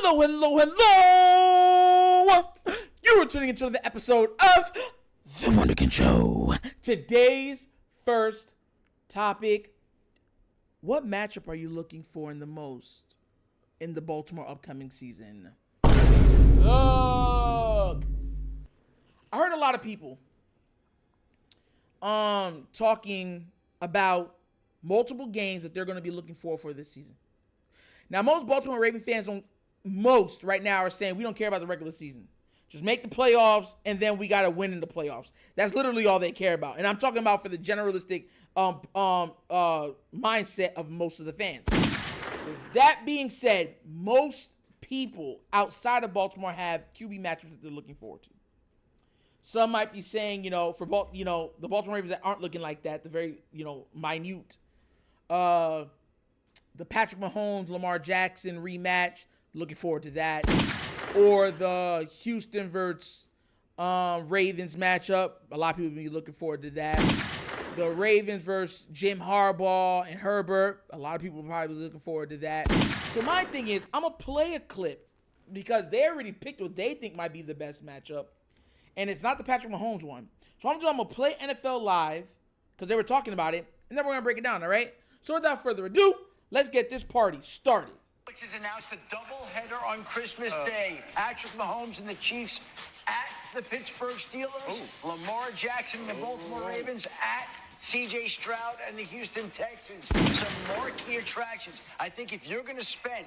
Hello, hello, hello! You are tuning into the episode of The Wunderkind Show. Today's first topic: what matchup are you looking for in the most in the Baltimore upcoming season? Look, I heard a lot of people talking about multiple games that they're going to be looking for this season. Now, most Baltimore Ravens fans right now are saying we don't care about the regular season. Just make the playoffs, and then we got to win in the playoffs. That's literally all they care about. And I'm talking about for the generalistic mindset of most of the fans. With that being said, most people outside of Baltimore have QB matchups that they're looking forward to. Some might be saying, the Baltimore Ravens that aren't looking like that, the very, minute. The Patrick Mahomes, Lamar Jackson rematch, looking forward to that. Or the Houston versus Ravens matchup, a lot of people will be looking forward to that. The Ravens versus Jim Harbaugh and Herbert, a lot of people will probably be looking forward to that. So my thing is, I'm going to play a clip because they already picked what they think might be the best matchup. And it's not the Patrick Mahomes one. So I'm going to play NFL Live because they were talking about it, and then we're going to break it down, all right? So without further ado, let's get this party started. Netflix has announced a doubleheader on Christmas Day. Patrick Mahomes and the Chiefs at the Pittsburgh Steelers. Lamar Jackson and the Baltimore Ravens at C.J. Stroud and the Houston Texans. Some marquee attractions. I think if you're going to spend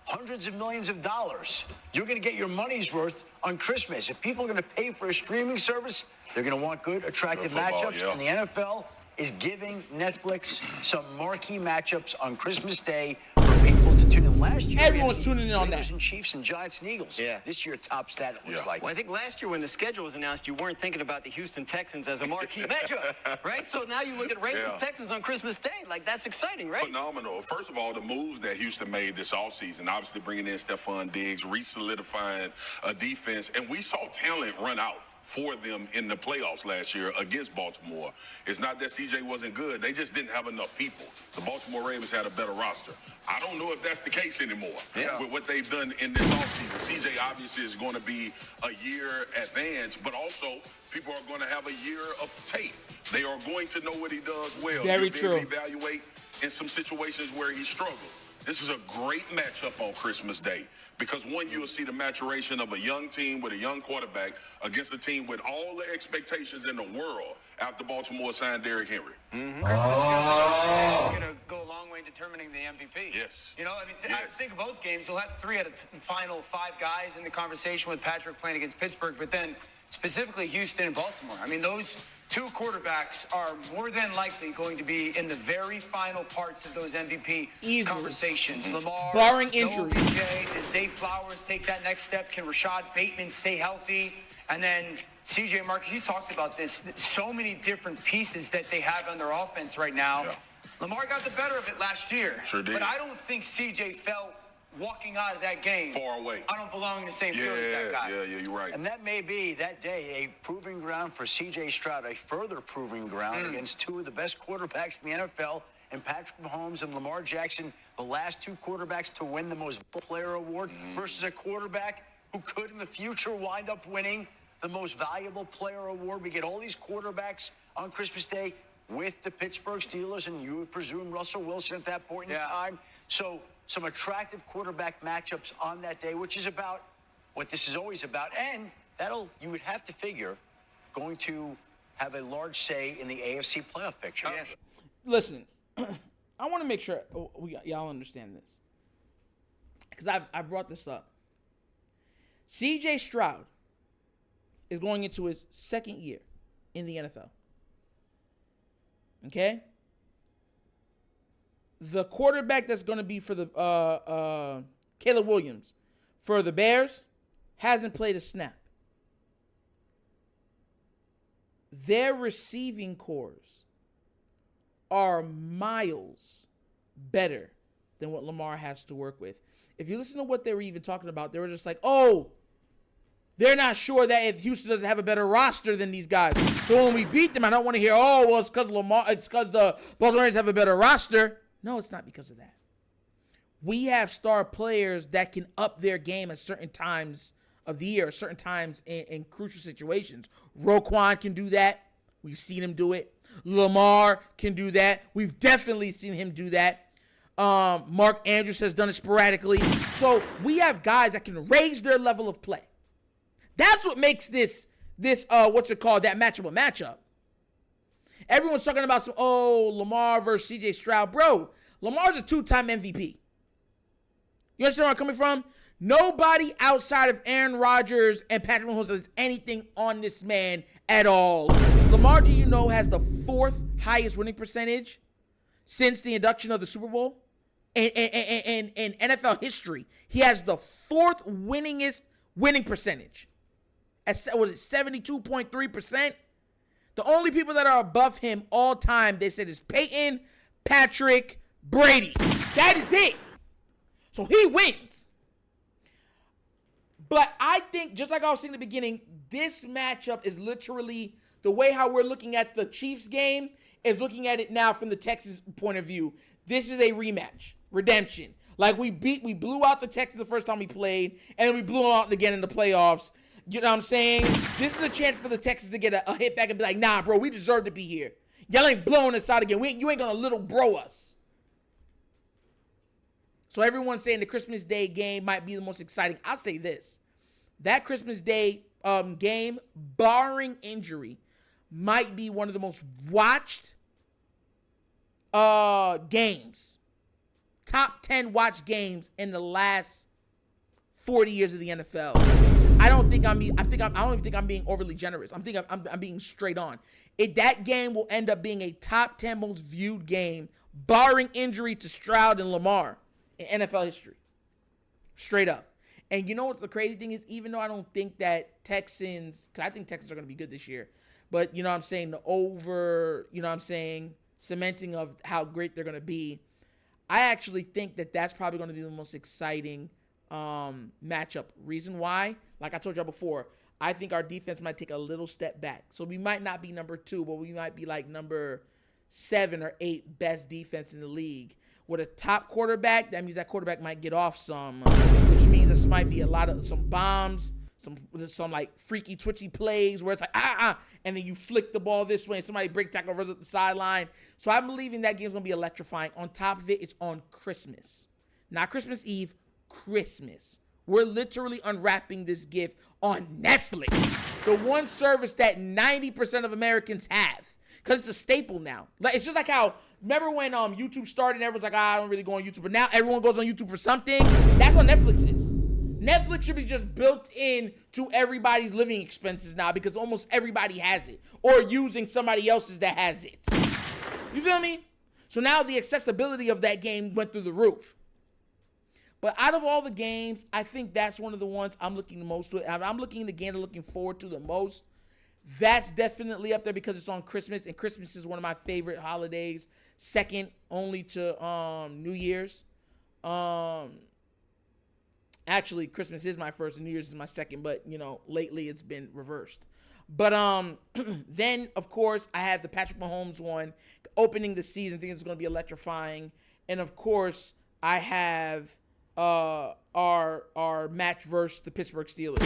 hundreds of millions of dollars, you're going to get your money's worth on Christmas. If people are going to pay for a streaming service, they're going to want good, attractive matchups. Yeah. And the NFL is giving Netflix some marquee matchups on Christmas Day for people to tune in. Last year, everyone's tuning in on that. And Chiefs and Giants and Eagles. Yeah. This year tops that, it looks like. Well, I think last year when the schedule was announced, you weren't thinking about the Houston Texans as a marquee matchup, right? So now you look at Ravens-Texans on Christmas Day. Like, that's exciting, right? Phenomenal. First of all, the moves that Houston made this offseason, obviously bringing in Stephon Diggs, re-solidifying a defense, and we saw talent run out for them in the playoffs last year against Baltimore. It's not that CJ wasn't good. They just didn't have enough people. The Baltimore Ravens had a better roster. I don't know if that's the case anymore with what they've done in this offseason. CJ obviously is going to be a year advanced, but also people are going to have a year of tape. They are going to know what he does well. Very true. Evaluate in some situations where he struggled. This is a great matchup on Christmas Day because, one, you'll see the maturation of a young team with a young quarterback against a team with all the expectations in the world after Baltimore signed Derrick Henry. Mm-hmm. Christmas is going to go a long way in determining the MVP. Yes. I think of both games. We'll have 3 out of the final 5 guys in the conversation with Patrick playing against Pittsburgh, but then specifically Houston and Baltimore. I mean, those 2 quarterbacks are more than likely going to be in the very final parts of those MVP conversations. Mm-hmm. Lamar, barring injury. OBJ, does Zay Flowers take that next step? Can Rashad Bateman stay healthy? And then CJ, Marcus, you talked about this. So many different pieces that they have on their offense right now. Yeah. Lamar got the better of it last year. Sure did. But I don't think CJ felt walking out of that game far away. I don't belong in the same field as that guy. Yeah, you're right. And that may be, that day, a proving ground for C.J. Stroud, a further proving ground against 2 of the best quarterbacks in the NFL, and Patrick Mahomes and Lamar Jackson, the last 2 quarterbacks to win the most player award, versus a quarterback who could in the future wind up winning the most valuable player award. We get all these quarterbacks on Christmas Day with the Pittsburgh Steelers, and you would presume Russell Wilson at that point in time. So some attractive quarterback matchups on that day, which is about what this is always about. And you would have to figure, going to have a large say in the AFC playoff picture. Yeah. Listen, I want to make sure y'all understand this, because I brought this up. C.J. Stroud is going into his 2nd year in the NFL. Okay? The quarterback that's going to be for the Caleb Williams for the Bears hasn't played a snap. Their receiving cores are miles better than what Lamar has to work with. If you listen to what they were even talking about, they were just like, they're not sure that if Houston doesn't have a better roster than these guys. So when we beat them, I don't want to hear, it's because the Baltimore Ravens have a better roster. No, it's not because of that. we have star players that can up their game at certain times of the year, certain times in crucial situations. Roquan can do that. We've seen him do it. Lamar can do that. We've definitely seen him do that. Mark Andrews has done it sporadically. So we have guys that can raise their level of play. That's what makes this what's it called, that matchup a matchup. Everyone's talking about Lamar versus CJ Stroud. Bro, Lamar's a 2-time MVP. You understand where I'm coming from? Nobody outside of Aaron Rodgers and Patrick Mahomes has anything on this man at all. Lamar, do you know, has the 4th highest winning percentage since the induction of the Super Bowl? In NFL history, he has the 4th winningest winning percentage. Was it 72.3%? The only people that are above him all time, they said, is Peyton, Patrick, Brady. That is it. So he wins. But I think, just like I was saying in the beginning, this matchup is literally the way how we're looking at the Chiefs game is looking at it now from the Texans point of view. This is a rematch, redemption. Like we blew out the Texans the first time we played, and then we blew them out again in the playoffs. You know what I'm saying? This is a chance for the Texans to get a hit back and be like, nah, bro, we deserve to be here. Y'all ain't blowing us out again. You ain't gonna little bro us. So everyone's saying the Christmas Day game might be the most exciting. I'll say this. That Christmas Day game, barring injury, might be one of the most watched games. Top 10 watched games in the last 40 years of the NFL. I don't even think I'm being overly generous. I'm being straight on. That game will end up being a top 10 most viewed game, barring injury to Stroud and Lamar in NFL history. Straight up. And you know what the crazy thing is? Even though I don't think that Texans, because I think Texans are going to be good this year, but you know what I'm saying, cementing of how great they're going to be, I actually think that that's probably going to be the most exciting matchup. Reason why? Like I told y'all before, I think our defense might take a little step back. So we might not be number 2, but we might be like number 7 or 8 best defense in the league. With a top quarterback, that means that quarterback might get off some, which means this might be some bombs, some like freaky twitchy plays where it's like and then you flick the ball this way and somebody break tackle runs up the sideline. So I'm believing that game's gonna be electrifying. On top of it, it's on Christmas, not Christmas Eve, Christmas. We're literally unwrapping this gift on Netflix, the one service that 90% of Americans have, because it's a staple now. Like it's just like how, remember when YouTube started and everyone's like, I don't really go on YouTube, but now everyone goes on YouTube for something? That's what Netflix is. Netflix should be just built in to everybody's living expenses now because almost everybody has it or using somebody else's that has it. You feel me? So now the accessibility of that game went through the roof. But out of all the games, I think that's one of the ones I'm looking the most to. I'm looking forward to the most. That's definitely up there because it's on Christmas, and Christmas is one of my favorite holidays, second only to New Year's. Actually, Christmas is my first and New Year's is my second, but, you know, lately it's been reversed. But then, of course, I have the Patrick Mahomes one, opening the season. I think it's going to be electrifying. And, of course, I have our match versus the Pittsburgh Steelers,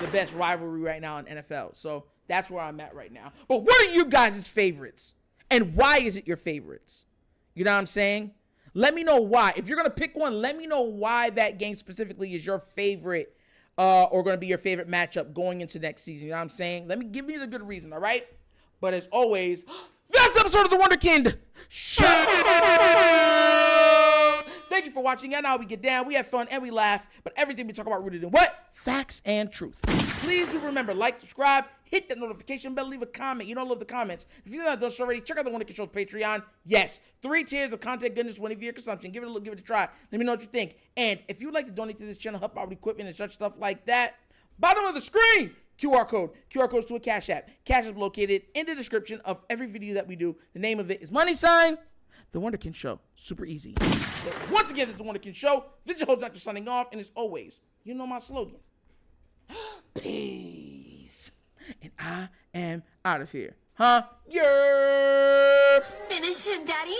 the best rivalry right now in NFL. So that's where I'm at right now. But what are you guys' favorites? And why is it your favorites? You know what I'm saying? Let me know why. If you're going to pick one, let me know why that game specifically is your favorite or going to be your favorite matchup going into next season. You know what I'm saying? Give me the good reason, all right? But as always, that's episode of The Wunderkind Show. Thank you for watching. Y'all know how we get down. We have fun and we laugh, but everything we talk about rooted in what? Facts and truth. Please do remember, like, subscribe, hit that notification bell, leave a comment. You don't love the comments. If you're not done so already, check out The Wunderkind Show's Patreon. Yes, 3 tiers of content goodness, one of your consumption. Give it a look, give it a try. Let me know what you think. And if you would like to donate to this channel, help out with equipment and such stuff like that, bottom of the screen, QR code. QR code's to a Cash App. Cash is located in the description of every video that we do. The name of it is The Wunderkind Show. Super easy. But once again, this is The Wunderkind Show. This is your host, Dr. signing off. And as always, you know my slogan. Peace. And I am out of here. Huh? Yerp. Finish him, Daddy.